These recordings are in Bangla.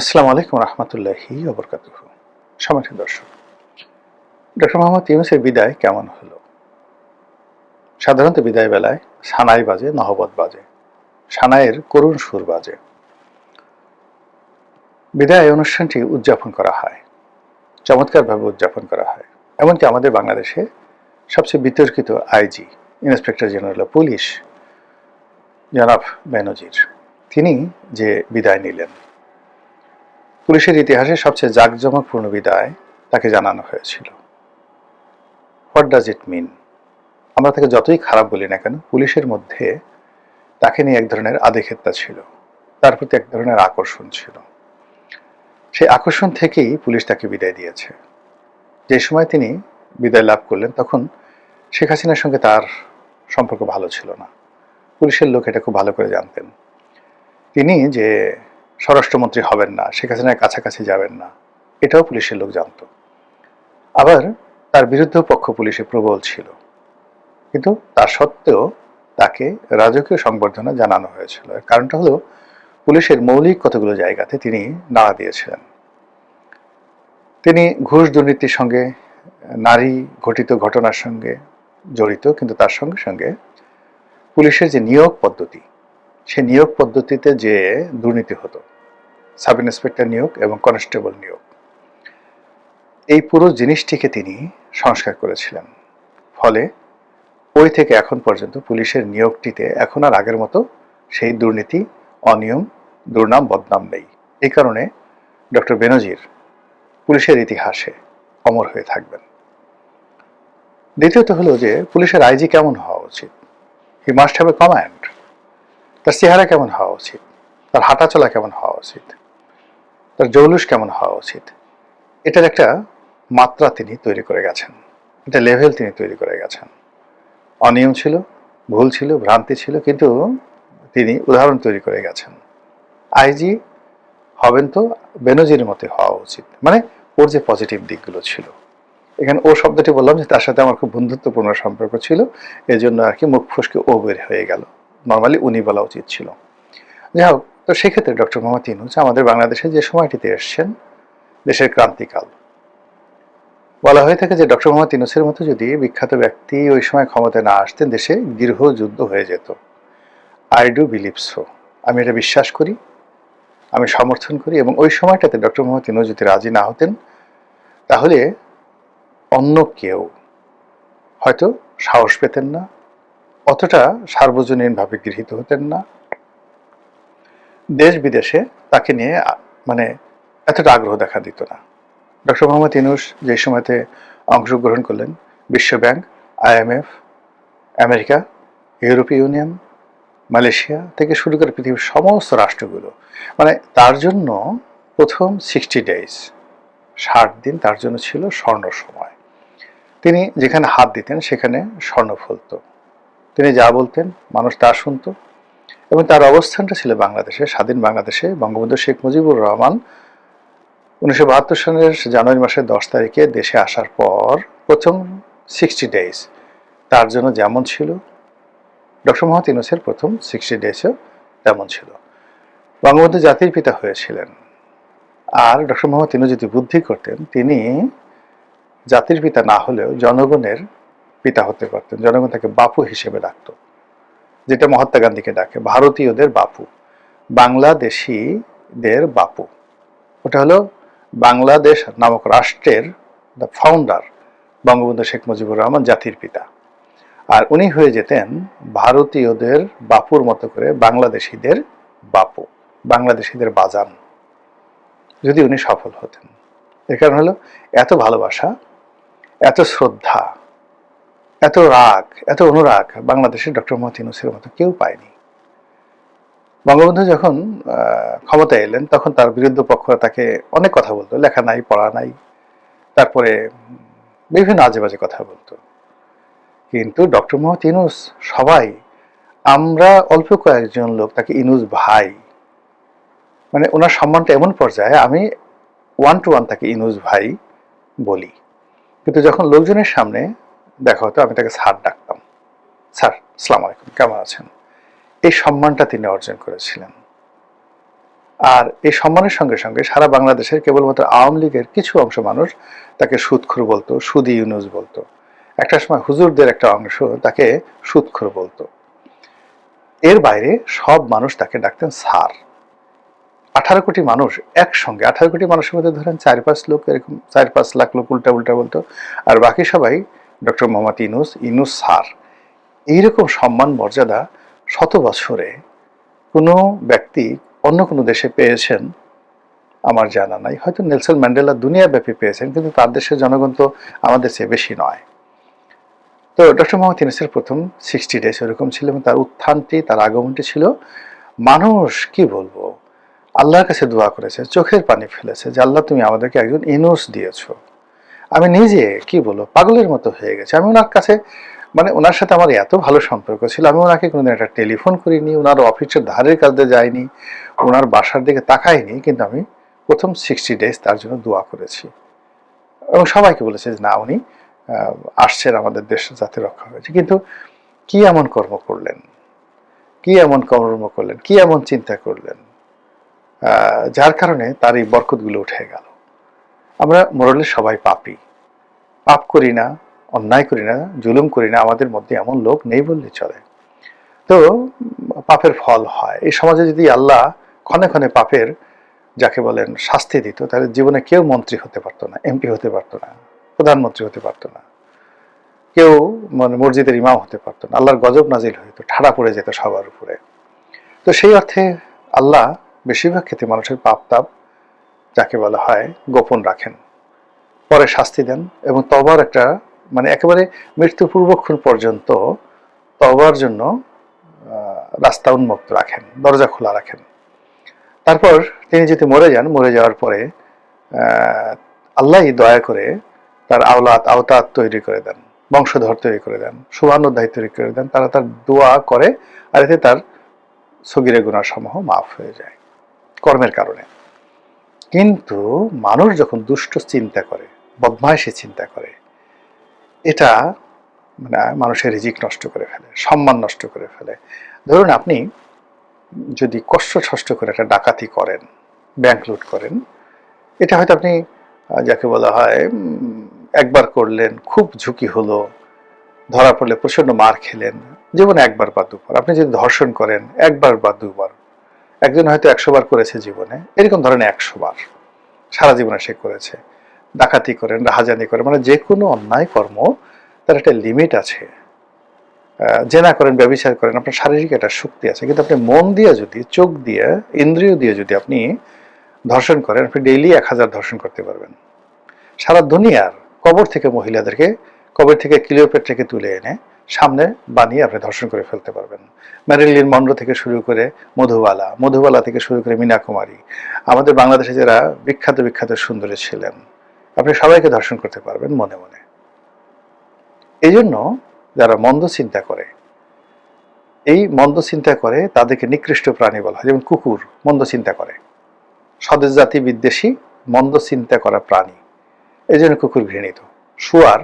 আসসালামু আলাইকুম রহমতুল্লাহি ওয়া বারাকাতুহু। সম্মানিত দর্শক, ডক্টর মোহাম্মদ ইউনূসের বিদায় কেমন হলো? সাধারণত বিদায় বেলায় সানাই বাজে, নহবত বাজে, সানাইয়ের করুণ সুর বাজে। বিদায় অনুষ্ঠানটি উদযাপন করা হয়, চমৎকারভাবে উদযাপন করা হয়। এমনকি আমাদের বাংলাদেশে সবচেয়ে বিতর্কিত IG, inspector general of police জনাব বেনজির, তিনি যে বিদায় নিলেন, পুলিশের ইতিহাসে সবচেয়ে জাঁকজমকপূর্ণ বিদায় তাকে জানানো হয়েছিল। হোয়াট ডাজ ইট মিন? আমরা তাকে যতই খারাপ বলি না কেন, পুলিশের মধ্যে তাকে নিয়ে এক ধরনের আধিক্যতা ছিল, তার প্রতি এক ধরনের আকর্ষণ ছিল। সেই আকর্ষণ থেকেই পুলিশ তাকে বিদায় দিয়েছে। যে সময় তিনি বিদায় লাভ করলেন তখন শেখ হাসিনার সঙ্গে তার সম্পর্ক ভালো ছিল না। পুলিশের লোক এটা খুব ভালো করে জানতেন। তিনি যে স্বরাষ্ট্রমন্ত্রী হবেন না, শেখ হাসিনার কাছাকাছি যাবেন না, এটাও পুলিশের লোক জানত। আবার তার বিরুদ্ধে পক্ষ পুলিশে প্রবল ছিল, কিন্তু তা সত্ত্বেও তাকে রাজকীয় সংবর্ধনা জানানো হয়েছিল। এর কারণটা হলো পুলিশের মৌলিক কতগুলো জায়গাতে তিনি নাড়া দিয়েছিলেন। তিনি ঘুষ দুর্নীতির সঙ্গে, নারী ঘটিত ঘটনার সঙ্গে জড়িত, কিন্তু তার সঙ্গে সঙ্গে পুলিশের যে নিয়োগ পদ্ধতি, সেই নিয়োগ পদ্ধতিতে যে দুর্নীতি হতো, সাব ইন্সপেক্টর নিয়োগ এবং কনস্টেবল নিয়োগ, এই পুরো জিনিসটিকে তিনি সংস্কার করেছিলেন। ফলে ওই থেকে এখন পর্যন্ত পুলিশের নিয়োগটিতে এখন আর আগের মতো সেই দুর্নীতি, অনিয়ম, দুর্নাম, বদনাম নেই। এই কারণে ডক্টর বেনজির পুলিশের ইতিহাসে অমর হয়ে থাকবেন। দ্বিতীয়ত হলো যে পুলিশের আইজি কেমন হওয়া উচিত? He must have a command. তার চেহারা কেমন হওয়া উচিত, তার হাঁটাচলা কেমন হওয়া উচিত, তার জৌলুস কেমন হওয়া উচিত, এটার একটা মাত্রা তিনি তৈরি করে গেছেন, এটা লেভেল তিনি তৈরি করে গেছেন। অনিয়ম ছিল, ভুল ছিল, ভ্রান্তি ছিল, কিন্তু তিনি উদাহরণ তৈরি করে গেছেন। আইজি হবেন তো বেনজিরের মতো হওয়া উচিত, মানে ওর যে পজিটিভ দিকগুলো ছিল। এখানে ও শব্দটি বললাম যে তার সাথে আমার খুব বন্ধুত্বপূর্ণ সম্পর্ক ছিল, এই জন্য আর কি মুখ ফসকে ও বের হয়ে গেল, নর্মালি উনি বলা উচিত ছিল। যাই হোক, তো সেক্ষেত্রে ডক্টর মোহাম্মদ ইউনূস আমাদের বাংলাদেশে যে সময়টিতে এসছেন, দেশের ক্রান্তিকাল, বলা হয়ে থাকে যে ডক্টর মোহাম্মদ ইউনূসের মতো যদি বিখ্যাত ব্যক্তি ওই সময় ক্ষমতায় না আসতেন, দেশে দীর্ঘ যুদ্ধ হয়ে যেত। আই ডু বিলিভ সো, আমি এটা বিশ্বাস করি, আমি সমর্থন করি। এবং ওই সময়টাতে ডক্টর মোহাম্মদ ইউনূস যদি রাজি না হতেন, তাহলে অন্য কেউ হয়তো সাহস পেতেন না, অতটা সার্বজনীনভাবে গৃহীত হতেন না, দেশ বিদেশে তাকে নিয়ে মানে এতটা আগ্রহ দেখা দিত না। ডক্টর মোহাম্মদ ইউনূস যে সময়তে অংশগ্রহণ করলেন, বিশ্বব্যাংক, IMF, আমেরিকা, ইউরোপীয় ইউনিয়ন, মালয়েশিয়া থেকে শুরু করে পৃথিবীর সমস্ত রাষ্ট্রগুলো, মানে তার জন্য প্রথম 60 days, 60 দিন তার জন্য ছিল স্বর্ণ সময়। তিনি যেখানে হাত দিতেন সেখানে স্বর্ণ ফলত। তিনি যা বলতেন মানুষ তা শুনত। এবং তার অবস্থানটা ছিল বাংলাদেশে, স্বাধীন বাংলাদেশে। বঙ্গবন্ধু শেখ মুজিবুর রহমান 1972 সালের জানুয়ারি মাসের 10 তারিখে দেশে আসার পর প্রথম 60 days তার জন্য যেমন ছিল, ডক্টর মোহাম্মদ ইউনূসের প্রথম 60 daysও তেমন ছিল। বঙ্গবন্ধু জাতির পিতা হয়েছিলেন, আর ডক্টর মোহাম্মদ ইউনূস যদি বুদ্ধি করতেন, তিনি জাতির পিতা না হলেও জনগণের পিতা হতে পারতেন। জনগণ তাকে বাপু হিসেবে ডাকত, যেটা মহাত্মা গান্ধীকে ডাকে ভারতীয়দের বাপু, বাংলাদেশিদের বাপু। ওটা হলো বাংলাদেশ নামক রাষ্ট্রের দ্য ফাউন্ডার বঙ্গবন্ধু শেখ মুজিবুর রহমান, জাতির পিতা। আর উনি হয়ে যেতেন ভারতীয়দের বাপুর মতো করে বাংলাদেশিদের বাপু, বাংলাদেশিদের বাজান, যদি উনি সফল হতেন। এর কারণ হলো এত ভালোবাসা, এত শ্রদ্ধা, এত রাগ, এত অনুরাগ বাংলাদেশের ডক্টর মোহাম্মদ ইউনূসের মতো কেউ পায়নি। বঙ্গবন্ধু যখন ক্ষমতায় এলেন তখন তার বিরুদ্ধ পক্ষ তাকে অনেক কথা বলতো, লেখা নাই, পড়া নাই, তারপরে বিভিন্ন আজে বাজে কথা বলতো। কিন্তু ডক্টর মোহাম্মদ ইউনূস, সবাই, আমরা অল্প কয়েকজন লোক তাকে ইউনূস ভাই, মানে ওনার সম্মানটা এমন পর্যায়ে আমি 1 to 1 তাকে ইউনূস ভাই বলি। কিন্তু যখন লোকজনের সামনে দেখা হতো আমি তাকে স্যার ডাকতাম, স্যার আসসালামু আলাইকুম, কেমন আছেন। এই সম্মানটা তিনি অর্জন করেছিলেন। আর এই সম্মানের সঙ্গে সঙ্গে সারা বাংলাদেশের কেবলমাত্র আওয়ামী লীগের কিছু অংশ মানুষ তাকে সুদখোর বলতো, সুদি ইউনুস বলতো। একটা সময় হুজুরদের একটা অংশ তাকে সুদখোর বলতো। এর বাইরে সব মানুষ তাকে ডাকতেন স্যার। 18 কোটি মানুষ একসঙ্গে, 18 কোটি মানুষের মধ্যে ধরেন 4-5 লোক, এরকম 4-5 লাখ লোক উল্টা উল্টা বলতো, আর বাকি সবাই ডক্টর মোহাম্মদ ইউনুস, ইউনুস স্যার। এইরকম সম্মান মর্যাদা শত বছরে কোনো ব্যক্তি অন্য কোনো দেশে পেয়েছেন আমার জানা নাই। হয়তো নেলসন ম্যান্ডেলা দুনিয়াব্যাপী পেয়েছেন, কিন্তু তার দেশের জনগণ তো আমাদের চেয়ে বেশি নয়। তো ডক্টর মোহাম্মদ ইউনুসের প্রথম 60 ডেজ এরকম ছিল, এবং তার উত্থানটি, তার আগমনটি ছিল, মানুষ কি বলবো, আল্লাহর কাছে দোয়া করেছে, চোখের পানি ফেলেছে যে আল্লাহ তুমি আমাদেরকে একজন ইউনুস দিয়েছো। আমি নিজে কি বলবো পাগলের মতো হয়ে গেছে। আমি ওনার কাছে, মানে ওনার সাথে আমার এত ভালো সম্পর্ক ছিল, আমি ওনাকে কোনোদিন একটা টেলিফোন করিনি, ওনার অফিসের ধারের কাছে যাইনি, ওনার বাসার দিকে তাকাইনি, কিন্তু আমি প্রথম 60 ডেজ তার জন্য দোয়া করেছি এবং সবাইকে বলেছে যে না, উনি আসছেন আমাদের দেশ যাতে রক্ষা হয়েছে। কিন্তু কি এমন কর্ম করলেন, কি এমন কর্ম করলেন, কি এমন চিন্তা করলেন যার কারণে তার এই বরকতগুলো উঠে গেল। আমরা মোরালে সবাই পাপী, পাপ করি না, অন্যায় করি না, জুলুম করি না, আমাদের মধ্যে এমন লোক নেই বললে চলে। তো পাপের ফল হয়। এই সমাজে যদি আল্লাহ ক্ষণে ক্ষণে পাপের যাকে বলেন শাস্তি দিত, তাহলে জীবনে কেউ মন্ত্রী হতে পারতো না, এমপি হতে পারতো না, প্রধানমন্ত্রী হতে পারতো না, কেউ মানে মসজিদের ইমাম হতে পারতো না। আল্লাহর গজব নাজিল হইতো, ঠাড়া পড়ে যেত সবার উপরে। তো সেই অর্থে আল্লাহ বেশিরভাগ ক্ষেত্রে মানুষের পাপ তাপ যাকে বলা হয় গোপন রাখেন, পরে শাস্তি দেন, এবং তবার একটা মানে একেবারে মৃত্যু পূর্বক্ষণ পর্যন্ত তবার জন্য রাস্তা উন্মুক্ত রাখেন, দরজা খোলা রাখেন। তারপর তিনি যদি মরে যান, মরে যাওয়ার পরে আল্লাহই দয়া করে তার আওতাত তৈরি করে দেন, বংশধর তৈরি করে দেন, শুভানুধ্যায়ী তৈরি করে দেন। তারা তার দোয়া করে, আর এতে তার সগীরে গুনাহ সমূহ মাফ হয়ে যায় কর্মের কারণে। কিন্তু মানুষ যখন দুষ্ট চিন্তা করে, বদমাইশি চিন্তা করে, এটা মানে মানুষের রিজিক নষ্ট করে ফেলে, সম্মান নষ্ট করে ফেলে। ধরুন আপনি যদি কষ্ট করে একটা ডাকাতি করেন, ব্যাংক লুট করেন, এটা হয়তো আপনি যাকে বলা হয় একবার করলেন, খুব ঝুঁকি হলো, ধরা পড়লে প্রচন্ড মার খেলেন, জীবনে একবার বা দুবার। আপনি যদি ধর্ষণ করেন একবার বা দুবার, একজন হয়তো 100 বার করেছে জীবনে, এরকম ধরনের 100 বার সারা জীবনে সে করেছে। ডাকাতি করেন, রাহাজানি করেন, মানে যে কোনো অন্যায় কর্ম তার একটা লিমিট আছে। জেনা করেন, ব্যভিচার করেন, আপনার শারীরিক একটা শক্তি আছে, কিন্তু আপনি মন দিয়ে যদি, চোখ দিয়ে, ইন্দ্রিয় দিয়ে যদি আপনি ধর্ষণ করেন, আপনি ডেইলি 1000 ধর্ষণ করতে পারবেন। সারা দুনিয়ার কবর থেকে মহিলাদেরকে, কবর থেকে ক্লিওপেট্রাকে তুলে এনে সামনে বানিয়ে আপনি ধর্ষণ করে ফেলতে পারবেন। ম্যারিলিন মনরো থেকে শুরু করে মধুবালা থেকে শুরু করে মীনা কুমারী, আমাদের বাংলাদেশে যারা বিখ্যাত বিখ্যাত সুন্দরী ছিলেন, আপনি সবাইকে ধর্ষণ করতে পারবেন মনে মনে। এই জন্য যারা মন্দ চিন্তা করে, এই মন্দ চিন্তা করে তাদেরকে নিকৃষ্ট প্রাণী বলা হয়। যেমন কুকুর মন্দ চিন্তা করে, স্বদেশ জাতি বিদ্বেষী মন্দ চিন্তা করা প্রাণী, এই জন্য কুকুর ঘৃণিত। শুয়ার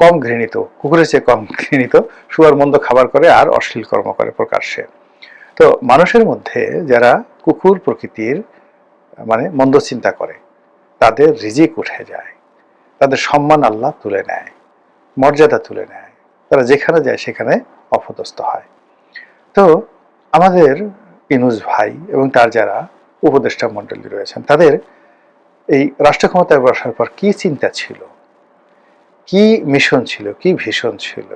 কম ঘৃণিত, কুকুরের চেয়ে কম ঘৃণিত। শুয়ার মন্দ খাবার করে আর অশ্লীল কর্ম করে প্রকাশ্যে। তো মানুষের মধ্যে যারা কুকুর প্রকৃতির মানে মন্দ চিন্তা করে, তাদের রিজিক উঠে যায়, তাদের সম্মান আল্লাহ তুলে নেয়, মর্যাদা তুলে নেয়, তারা যেখানে যায় সেখানে অপদস্থ হয়। তো আমাদের ইনুস ভাই এবং তার যারা উপদেষ্টা মণ্ডলী রয়েছেন, তাদের এই রাষ্ট্র ক্ষমতায় বসার পর কি চিন্তা ছিল, কি মিশন ছিল, কি ভিশন ছিল,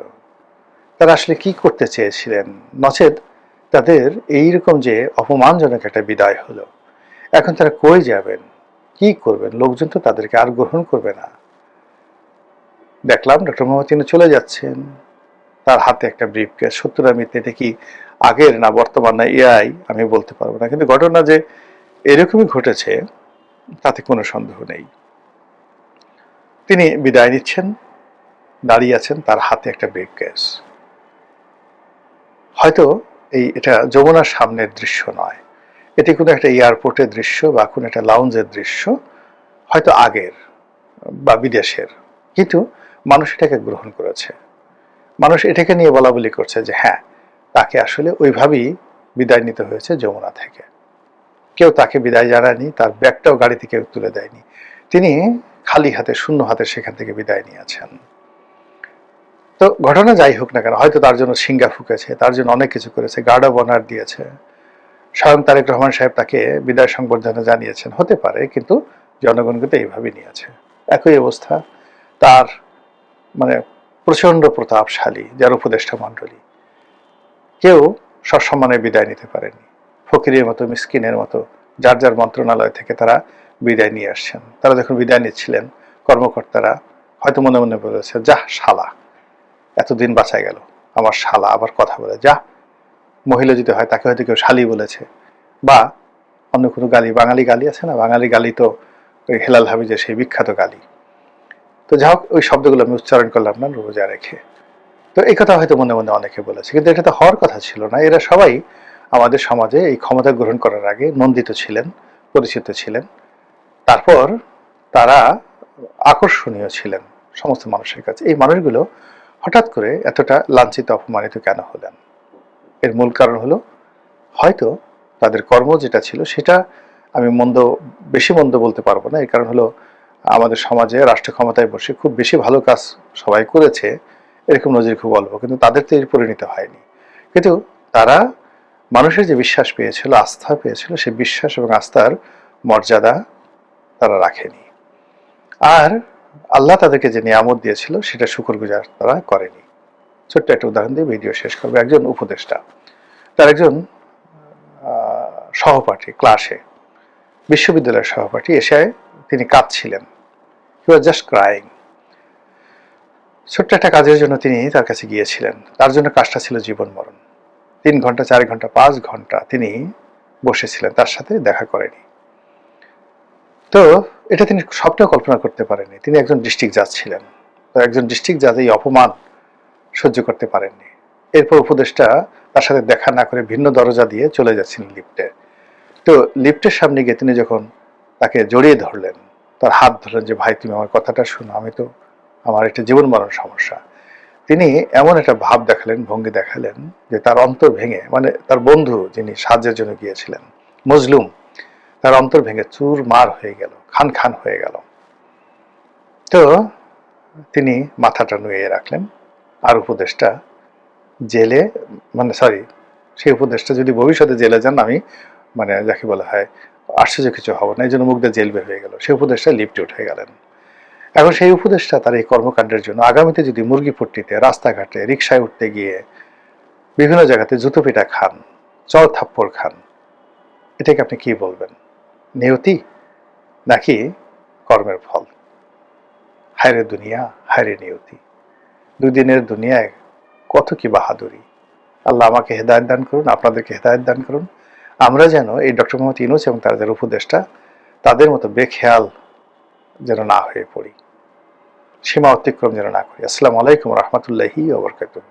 তারা আসলে কি করতে চেয়েছিলেন? নচেত তাদের এইরকম যে অপমানজনক একটা বিদায় হলো, এখন তারা কই যাবেন, কি করবেন? লোকজন তো তাদেরকে আর গ্রহণ করবে না। দেখলাম ডক্টর মোহাম্মদ ইউনূস চলে যাচ্ছেন, তার হাতে একটা ব্রিফকেস। সত্যটা মিথ্যে, এটা কি আগের না বর্তমান না এআই আমি বলতে পারবো না, কিন্তু ঘটনা যে এরকমই ঘটেছে তাতে কোনো সন্দেহ নেই। তিনি বিদায় নিচ্ছেন, দাঁড়িয়ে আছেন, তার হাতে একটা ব্রিফকেস। হয়তো এটা যমুনার সামনের দৃশ্য নয়, এটি কোনো একটা এয়ারপোর্টের দৃশ্য বা কোনো একটা লাউঞ্জের দৃশ্য, হয়তো আগের বা বিদেশের, কিন্তু মানুষ এটাকে গ্রহণ করেছে। মানুষ এটাকে নিয়ে বলা বলি করছে যে হ্যাঁ, তাকে আসলে ওইভাবেই বিদায় নিতে হয়েছে যমুনা থেকে। কেউ তাকে বিদায় জানায়নি, তার ব্যাগটাও গাড়ি থেকে তুলে দেয়নি। তিনি খালি হাতে, শূন্য হাতে সেখান থেকে বিদায় নিয়েছেন। তো ঘটনা যাই হোক না কেন, হয়তো তার জন্য সিঙ্গা ফুকেছে, তার জন্য অনেক কিছু করেছে, গার্ড অব অনার দিয়েছে, স্বয়ং তারেক রহমান সাহেব তাকে বিদায় সংবর্ধনা জানিয়েছেন, হতে পারে, কিন্তু জনগণ কিন্তু এইভাবে নিয়েছে। একই অবস্থা তার মানে প্রচন্ড প্রতাপশালী যার উপদেষ্টা মণ্ডলী, কেউ সসম্মানে বিদায় নিতে পারেনি। ফকিরের মতো, মিসকিনের মতো যার যার মন্ত্রণালয় থেকে তারা বিদায় নিয়ে আসছেন। তারা যখন বিদায় নিচ্ছিলেন, কর্মকর্তারা হয়তো মনে মনে বলেছে, যাহ শালা, এতদিন বাঁচাই গেল, আমার শালা আবার কথা বলে, যা। মহিলা যদি হয় তাকে হয়তো কেউ শালি বলেছে, বা অন্য কোনো গালি, বাঙালি গালি আছে না, বাঙালি গালি তো ওই হেলাল হাবিজের সেই বিখ্যাত গালি। তো যাই হোক, ওই শব্দগুলো আমি উচ্চারণ করলাম না রোজা রেখে। তো এই কথা হয়তো মনে মনে অনেকে বলেছে, কিন্তু এটা তো হওয়ার কথা ছিল না। এরা সবাই আমাদের সমাজে এই ক্ষমতা গ্রহণ করার আগে নন্দিত ছিলেন, পরিচিত ছিলেন, তারপর তারা আকর্ষণীয় ছিলেন সমস্ত মানুষের কাছে। এই মানুষগুলো হঠাৎ করে এতটা লাঞ্ছিত, অপমানিত কেন হলেন? এর মূল কারণ হলো হয়তো তাদের কর্ম যেটা ছিল সেটা, আমি বেশি মন্দ বলতে পারবো না। এই কারণ হলো আমাদের সমাজে রাষ্ট্র ক্ষমতায় বসে খুব বেশি ভালো কাজ সবাই করেছে, এরকম নজির খুব অল্প, কিন্তু তাদের তো এর পরিণত হয়নি। কিন্তু তারা মানুষের যে বিশ্বাস পেয়েছিল, আস্থা পেয়েছিল, সেই বিশ্বাস এবং আস্থার মর্যাদা তারা রাখেনি। আর আল্লাহ তাদেরকে যে নিয়ামত দিয়েছিল সেটা শুকরগুজার তারা করেনি। ছোট্ট একটা উদাহরণ দিয়ে ভিডিও শেষ করবে। একজন উপদেষ্টা, তার একজন সহপাঠী, ক্লাসে বিশ্ববিদ্যালয়ের সহপাঠী এসে তিনি কাঁদছিলেন, হি ওয়াজ জাস্ট ক্রাইং। ছোট্ট একটা কাজের জন্য তিনি তার কাছে গিয়েছিলেন, তার জন্য কাজটা ছিল জীবন মরণ। 3 ঘন্টা, 4 ঘন্টা, 5 ঘন্টা তিনি বসেছিলেন, তার সাথে দেখা করেনি। তো এটা তিনি স্বপ্নেও কল্পনা করতে পারেননি। তিনি একজন ডিস্ট্রিক্ট জাজ ছিলেন, তো একজন ডিস্ট্রিক্ট জাজ এই অপমান সহ্য করতে পারেননি। এরপর উপদেষ্টা তার সাথে দেখা না করে ভিন্ন দরজা দিয়ে চলে যাচ্ছিলেন লিফটে। তো লিফটের সামনে গিয়ে তিনি যখন তাকে জড়িয়ে ধরলেন, তার হাত ধরলেন যে, ভাই তুমি আমার কথাটা শোনো, আমার একটা জীবন মরণ সমস্যা। তিনি এমন একটা ভাব দেখালেন, ভঙ্গি দেখালেন, যে তার অন্তর ভেঙে, মানে তার বন্ধু যিনি সাহায্যের জন্য গিয়েছিলেন, মজলুম, তার অন্তর ভেঙে চুরমার হয়ে গেল, খান খান হয়ে গেল। তো তিনি মাথাটা নুয়ে রাখলেন। আর উপদেষ্টা জেলে, সেই উপদেষ্টা যদি ভবিষ্যতে জেলে যান, আমি যাকে বলা হয় আশ্চর্য কিছু হব না, এই জন্য মুখ দিয়ে জেল বের হয়ে গেল। সেই উপদেষ্টা লিফটে উঠে গেলেন। এখন সেই উপদেষ্টা তার এই কর্মকাণ্ডের জন্য আগামীতে যদি মুরগিপট্টিতে, রাস্তাঘাটে, রিক্সায় উঠতে গিয়ে বিভিন্ন জায়গাতে জুতো পিটা খান, চর থাপ্পড় খান, এটাকে আপনি কি বলবেন? নিয়তি নাকি কর্মের ফল? হায়রে দুনিয়া, হায়রে নিয়তি। দুদিনের দুনিয়ায় কত কি বাহাদুরি। আল্লাহ আমাকে হেদায়েত দান করুন, আপনাদেরকে হেদায়েত দান করুন। আমরা যেন এই ডক্টর মোহাম্মদ ইউনূস এবং তাদের উপদেষ্টা, তাদের মতো বেখেয়াল যেন না হয়ে পড়ি, সীমা অতিক্রম যেন না করি। আসসালামু আলাইকুম রহমতুল্লাহি ওয়া বারাকাতুহু।